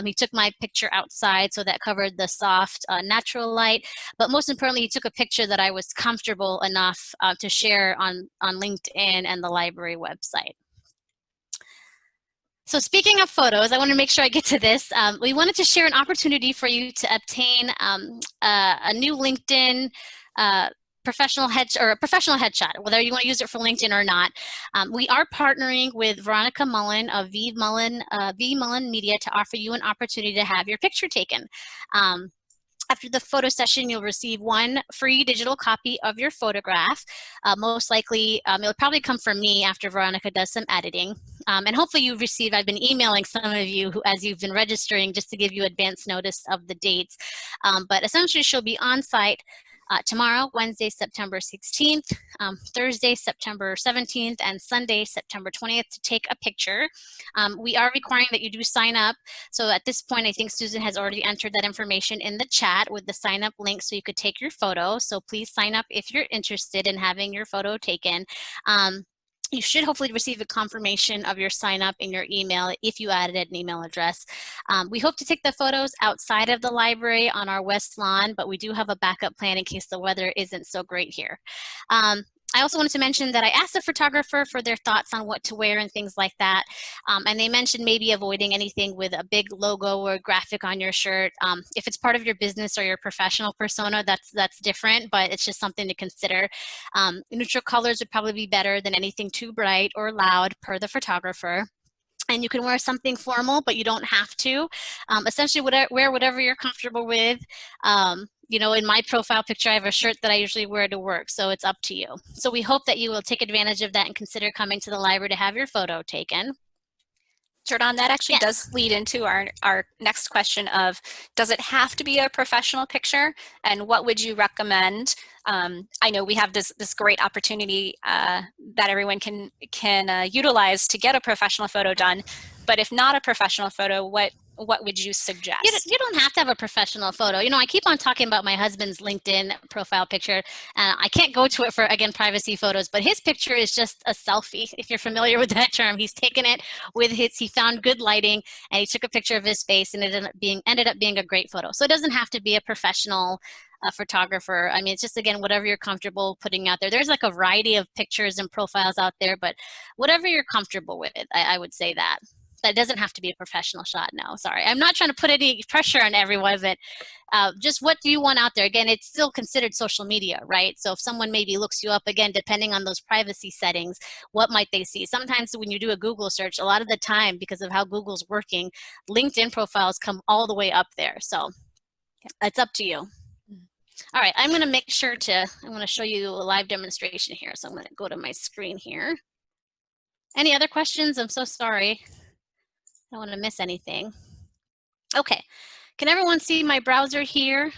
He took my picture outside, so that covered the soft, natural light. But most importantly, he took a picture that I was comfortable enough to share on LinkedIn and the library website. So speaking of photos, I want to make sure I get to this. We wanted to share an opportunity for you to obtain a new LinkedIn professional headshot, whether you want to use it for LinkedIn or not. We are partnering with Veronica Mullen of V Mullen Media to offer you an opportunity to have your picture taken. After the photo session, you'll receive one free digital copy of your photograph. Most likely, it'll probably come from me after Veronica does some editing. And hopefully you've received, I've been emailing some of you as you've been registering just to give you advance notice of the dates. But essentially she'll be on site tomorrow, Wednesday, September 16th, Thursday, September 17th, and Sunday, September 20th to take a picture. We are requiring that you do sign up. So at this point, I think Susan has already entered that information in the chat with the sign up link so you could take your photo. So please sign up if you're interested in having your photo taken. You should hopefully receive a confirmation of your sign up in your email if you added an email address. We hope to take the photos outside of the library on our west lawn, but we do have a backup plan in case the weather isn't so great here. I also wanted to mention that I asked the photographer for their thoughts on what to wear and things like that. And they mentioned maybe avoiding anything with a big logo or graphic on your shirt. If it's part of your business or your professional persona, that's different, but it's just something to consider. Neutral colors would probably be better than anything too bright or loud per the photographer. And you can wear something formal, but you don't have to. Essentially, wear whatever you're comfortable with. In my profile picture, I have a shirt that I usually wear to work, so it's up to you. So we hope that you will take advantage of that and consider coming to the library to have your photo taken. Jordan, that actually does lead into our next question of, does it have to be a professional picture? And what would you recommend? I know we have this great opportunity that everyone can utilize to get a professional photo done, but if not a professional photo, what what would you suggest? You don't have to have a professional photo. You know, I keep on talking about my husband's LinkedIn profile picture, and I can't go to it for, again, privacy photos, but his picture is just a selfie. If you're familiar with that term, he's taken it with he found good lighting, and he took a picture of his face, and it ended up being a great photo. So it doesn't have to be a professional photographer. I mean, it's just, again, whatever you're comfortable putting out there. There's like a variety of pictures and profiles out there, but whatever you're comfortable with, I would say that. That doesn't have to be a professional shot. No, sorry. I'm not trying to put any pressure on everyone, but just what do you want out there? Again, it's still considered social media, right? So if someone maybe looks you up, again, depending on those privacy settings, what might they see? Sometimes when you do a Google search, a lot of the time, because of how Google's working, LinkedIn profiles come all the way up there. So it's up to you. All right, I'm going to make sure I'm going to show you a live demonstration here. So I'm going to go to my screen here. Any other questions? I'm so sorry. I don't want to miss anything. Okay, can everyone see my browser here?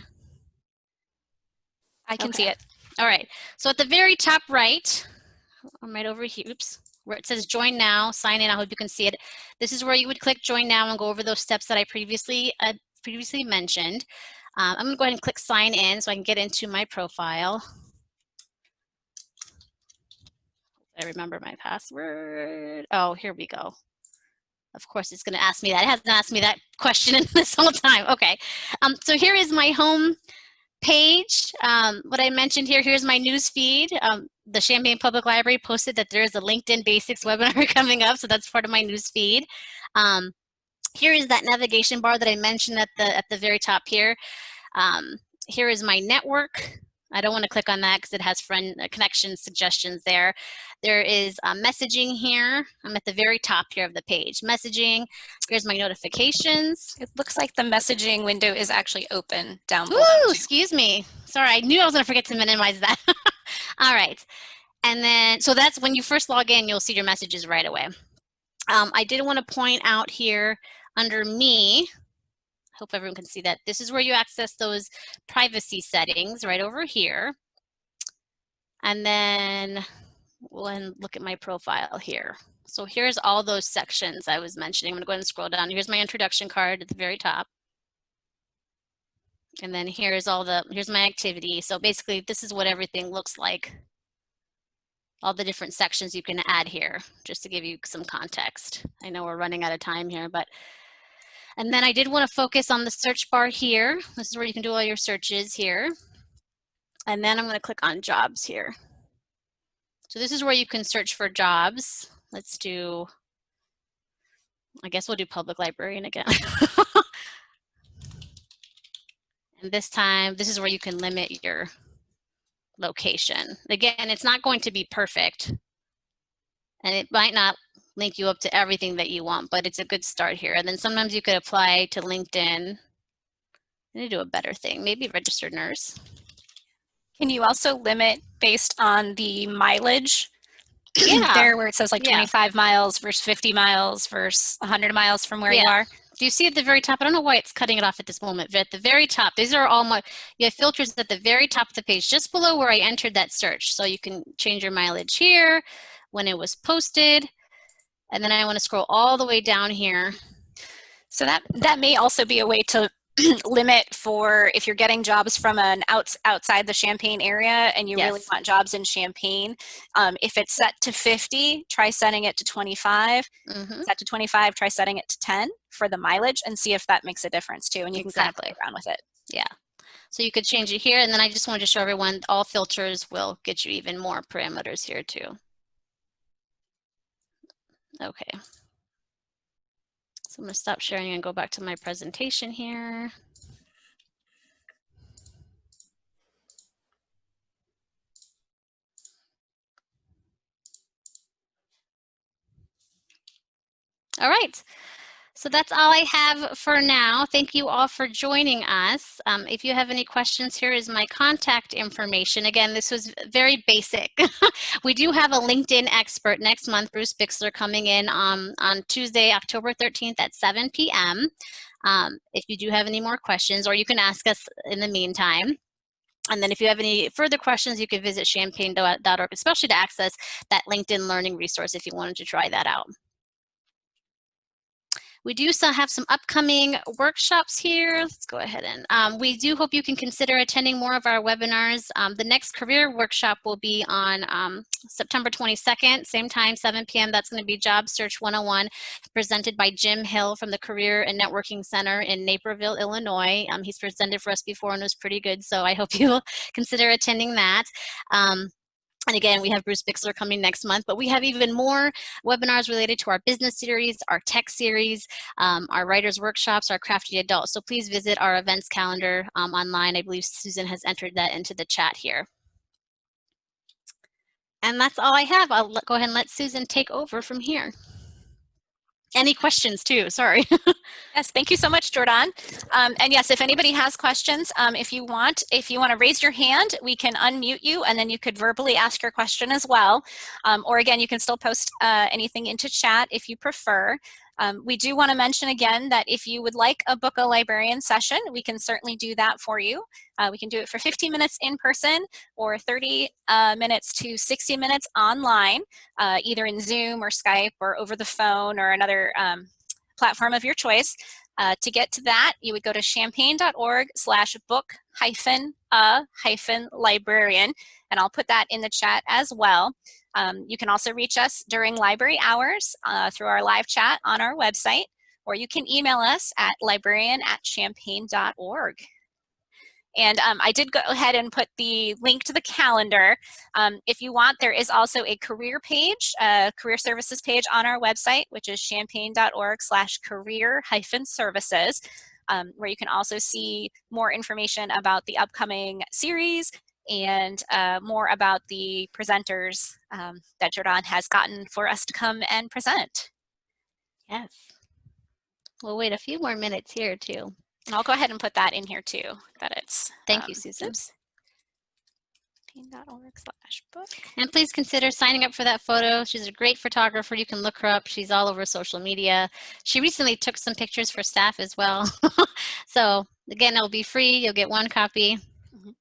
I can see it. All right, so at the very top right, I'm right over here, oops, where it says join now, sign in, I hope you can see it. This is where you would click join now and go over those steps that I previously mentioned. I'm gonna go ahead and click sign in so I can get into my profile. I remember my password. Oh, here we go. Of course, it's going to ask me that. It hasn't asked me that question in this whole time. Okay, so here is my home page. What I mentioned here, here's my news feed. The Champaign Public Library posted that there is a LinkedIn Basics webinar coming up, so that's part of my news feed. Here is that navigation bar that I mentioned at the very top here. Here is my network. I don't want to click on that because it has friend connection suggestions there. There is messaging here. I'm at the very top here of the page. Messaging. Here's my notifications. It looks like the messaging window is actually open down below. Ooh, excuse me. Sorry, I knew I was going to forget to minimize that. All right. And then, so that's when you first log in, you'll see your messages right away. I did want to point out here under me, hope everyone can see that. This is where you access those privacy settings right over here. And then we'll look at my profile here. So here's all those sections I was mentioning. I'm gonna go ahead and scroll down. Here's my introduction card at the very top. And then here's my activity. So basically this is what everything looks like. All the different sections you can add here, just to give you some context. I know we're running out of time here, and then I did want to focus on the search bar here. This is where you can do all your searches here. And then I'm going to click on jobs here. So this is where you can search for jobs. Let's do, I guess we'll do public librarian again. And this time, this is where you can limit your location. Again, it's not going to be perfect. And it might not link you up to everything that you want, but it's a good start here. And then sometimes you could apply to LinkedIn and do a better thing, maybe registered nurse. Can you also limit based on the mileage? Yeah. There where it says like 25 miles versus 50 miles versus 100 miles from where you are. Do you see at the very top? I don't know why it's cutting it off at this moment, but at the very top, these are all you have filters at the very top of the page, just below where I entered that search. So you can change your mileage here, when it was posted, and then I want to scroll all the way down here. So that may also be a way to limit for if you're getting jobs from an outside the Champaign area and you really want jobs in Champaign. If it's set to 50, try setting it to 25. Set to 25, try setting it to 10 for the mileage and see if that makes a difference too. And you can kind of play around with it. Yeah. So you could change it here. And then I just wanted to show everyone all filters will get you even more parameters here too. Okay. So I'm going to stop sharing and go back to my presentation here. All right. So that's all I have for now. Thank you all for joining us. If you have any questions, here is my contact information. Again, this was very basic. We do have a LinkedIn expert next month, Bruce Bixler, coming in on Tuesday, October 13th at 7 p.m. If you do have any more questions, or you can ask us in the meantime. And then if you have any further questions, you can visit champaign.org, especially to access that LinkedIn learning resource if you wanted to try that out. We do still have some upcoming workshops here. Let's go ahead and we do hope you can consider attending more of our webinars. The next career workshop will be on September 22nd, same time, 7 p.m. That's going to be Job Search 101, presented by Jim Hill from the Career and Networking Center in Naperville, Illinois. He's presented for us before and was pretty good, so I hope you'll consider attending that. And again, we have Bruce Bixler coming next month, but we have even more webinars related to our business series, our tech series, our writers workshops, our crafty adults. So please visit our events calendar online. I believe Susan has entered that into the chat here. And that's all I have. I'll go ahead and let Susan take over from here. Any questions too, sorry. Yes, thank you so much, Jordan. And yes, if anybody has questions, if you want to raise your hand, we can unmute you and then you could verbally ask your question as well. Or again, you can still post anything into chat if you prefer. We do want to mention again that if you would like a Book a Librarian session, we can certainly do that for you. We can do it for 15 minutes in person or 30 minutes to 60 minutes online, either in Zoom or Skype or over the phone or another platform of your choice. To get to that, you would go to champaign.org/book-a-librarian, and I'll put that in the chat as well. You can also reach us during library hours through our live chat on our website, or you can email us at librarian@champaign.org. And I did go ahead and put the link to the calendar. If you want, there is also a career page, career services page on our website, which is champaign.org/career-services, where you can also see more information about the upcoming series and more about the presenters that Jordan has gotten for us to come and present. Yes. We'll wait a few more minutes here too. I'll go ahead and put that in here too, that it's. Thank you, Susan. Oops. champaign.org/book. And please consider signing up for that photo. She's a great photographer. You can look her up. She's all over social media. She recently took some pictures for staff as well. So again, it'll be free. You'll get one copy. Mm-hmm.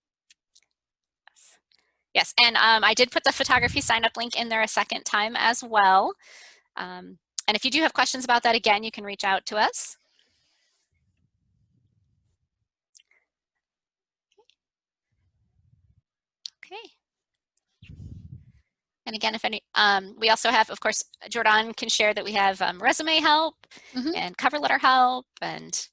Yes, and I did put the photography sign up link in there a second time as well. And if you do have questions about that, again, you can reach out to us. Okay. And again, if any, we also have, of course, Jordan can share that we have resume help and cover letter help and.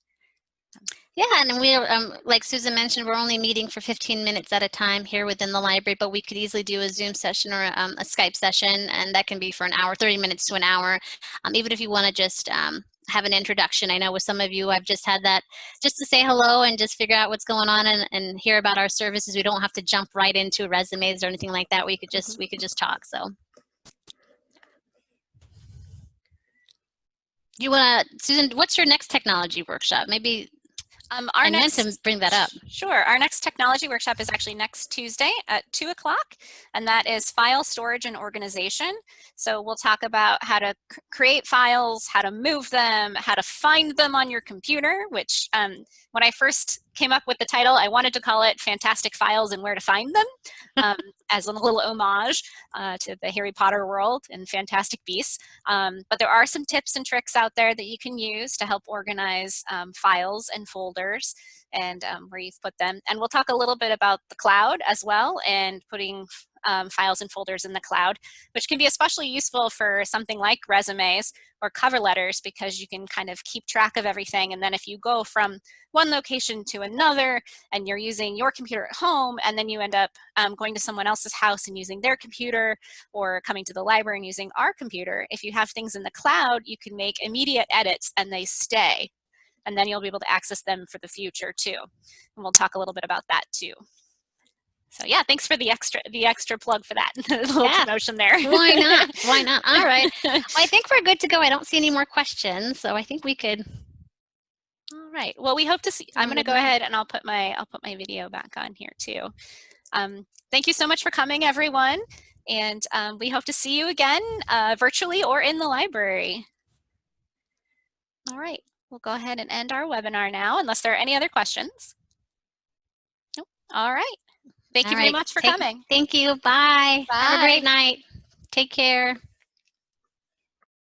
Yeah, and we're, like Susan mentioned, we're only meeting for 15 minutes at a time here within the library, but we could easily do a Zoom session or a Skype session, and that can be for an hour, 30 minutes to an hour. Even if you want to just have an introduction. I know with some of you, I've just had that just to say hello and just figure out what's going on and hear about our services. We don't have to jump right into resumes or anything like that. We could just talk. So you want to, Susan, what's your next technology workshop? Maybe I meant to bring that up. Sure. Our next technology workshop is actually next Tuesday at 2 o'clock, and that is file storage and organization. So we'll talk about how to create files, how to move them, how to find them on your computer, which when I first came up with the title, I wanted to call it Fantastic Files and Where to Find Them, as a little homage to the Harry Potter world and Fantastic Beasts. But there are some tips and tricks out there that you can use to help organize files and folders and where you've put them. And we'll talk a little bit about the cloud as well and putting files and folders in the cloud, which can be especially useful for something like resumes or cover letters because you can kind of keep track of everything. And then if you go from one location to another and you're using your computer at home and then you end up going to someone else's house and using their computer or coming to the library and using our computer, if you have things in the cloud, you can make immediate edits and they stay. And then you'll be able to access them for the future too. And we'll talk a little bit about that too. So yeah, thanks for the extra plug for that little promotion there. Why not? Why not? All right. Well, I think we're good to go. I don't see any more questions, so I think we could. All right. Well, we hope to see. I'm going to go ahead and I'll put my video back on here too. Thank you so much for coming, everyone, and we hope to see you again virtually or in the library. All right. We'll go ahead and end our webinar now, unless there are any other questions. Nope. All right. Thank you very much for coming. Thank you. Bye. Bye. Have a great night. Take care.